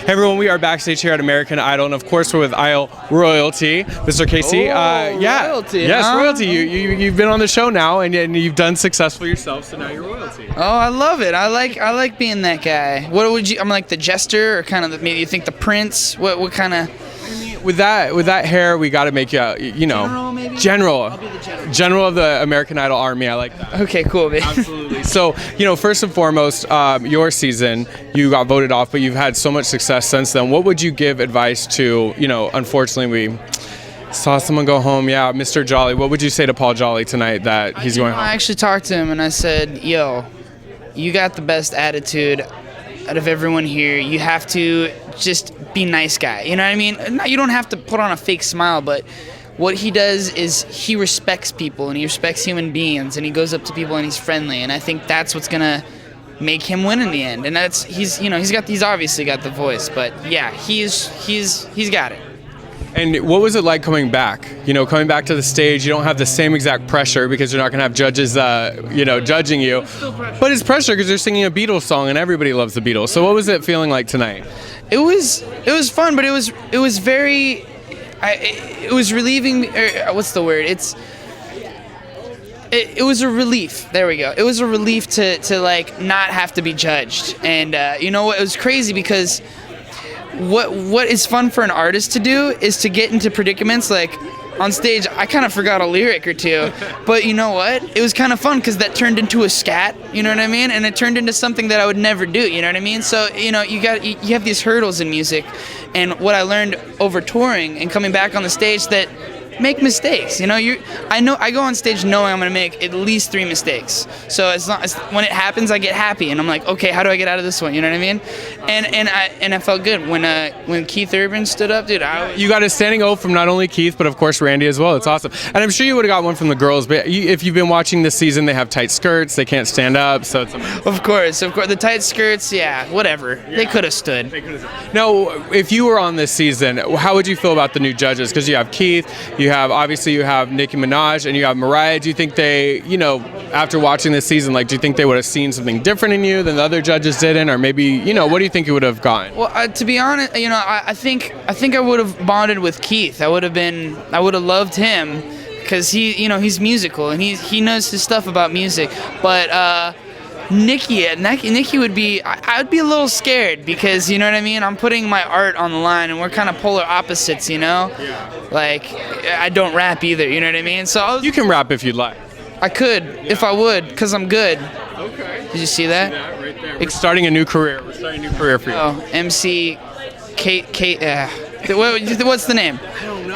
Hey everyone, we are backstage here at American Idol, and of course we're with Idol royalty, Mr. Casey. Royalty. Yes, huh? royalty. You've been on the show now, and you've done successful yourself, so now you're royalty. Oh, I love it. I like being that guy. What would you? I'm like the jester, or kind of maybe you think the prince. What kind of? With that hair, we got to make you, General, maybe? general. I'll be the general. General of the American Idol army. I like that. Okay, cool, man. Absolutely. So, first and foremost, your season, you got voted off, but you've had so much success since then. What would you give advice to, unfortunately, we saw someone go home. Yeah, Mr. Jolly. What would you say to Paul Jolly tonight that he's going home? I actually talked to him and I said, yo, you got the best attitude out of everyone here. You have to just be nice guy. You know what I mean? You don't have to put on a fake smile, but what he does is he respects people and he respects human beings and he goes up to people and he's friendly, and I think that's what's gonna make him win in the end. And he's obviously got the voice, but yeah, he's got it. And what was it like coming back? Coming back to the stage, you don't have the same exact pressure because you're not going to have judges, judging you. But it's pressure because you're singing a Beatles song and everybody loves the Beatles. So what was it feeling like tonight? It was fun, but it was very, it was relieving. What's the word? It was a relief. There we go. It was a relief to like not have to be judged. And you know what? It was crazy because what is fun for an artist to do is to get into predicaments like on stage. I kind of forgot a lyric or two, but you know what? It was kind of fun because that turned into a scat, you know what I mean? And it turned into something that I would never do, you know what I mean? So, you have these hurdles in music, and what I learned over touring and coming back on the stage that make mistakes. I go on stage knowing I'm gonna make at least 3 mistakes. So when it happens, I get happy and I'm like, okay, how do I get out of this one? You know what I mean? And I felt good when Keith Urban stood up, dude. You got a standing O from not only Keith but of course Randy as well. It's awesome. And I'm sure you would have got one from the girls. But if you've been watching this season, they have tight skirts. They can't stand up. So it's amazing. Of course, the tight skirts. Yeah, whatever. Yeah. They could have stood. Now, if you were on this season, how would you feel about the new judges? Because you have Keith. You have Nicki Minaj, and you have Mariah. Do you think they, after watching this season, do you think they would have seen something different in you than the other judges didn't, or maybe, what do you think you would have gotten? Well, to be honest, I think I would have bonded with Keith. I would have loved him because he's musical and he knows his stuff about music. But Nikki would be. I would be a little scared because you know what I mean. I'm putting my art on the line, and we're kind of polar opposites, Yeah. Like I don't rap either, you know what I mean. So you can rap if you'd like. I could if I would, cause I'm good. Okay. Did you see that? Right there. We're starting a new career. We're starting a new career for you. Oh, MC, what's the name? I don't know.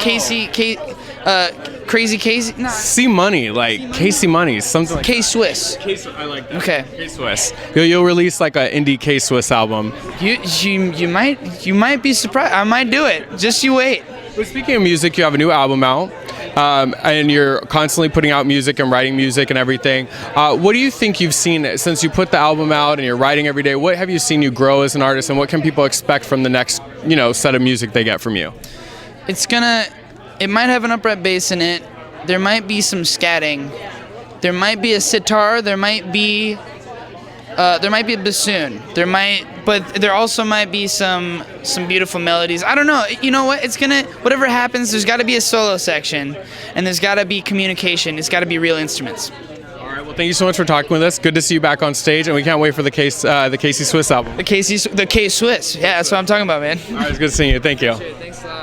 Crazy Casey? Nah. C Money, like Casey Money, something like K-Swiss. I like that. Okay. K-Swiss. You'll release like an indie K-Swiss album. You might be surprised. I might do it. Just you wait. But speaking of music, you have a new album out, and you're constantly putting out music and writing music and everything. What do you think you've seen since you put the album out and you're writing every day? What have you seen you grow as an artist, and what can people expect from the next, set of music they get from you? It might have an upright bass in it. There might be some scatting. There might be a sitar. There might be a bassoon. But there also might be some beautiful melodies. I don't know. You know what? Whatever happens, there's got to be a solo section, and there's got to be communication. It's got to be real instruments. All right. Well, thank you so much for talking with us. Good to see you back on stage, and we can't wait for the Casey Swiss album. The K-Swiss. Yeah, that's what I'm talking about, man. All right. It's good seeing you. Thank you. Thanks a lot.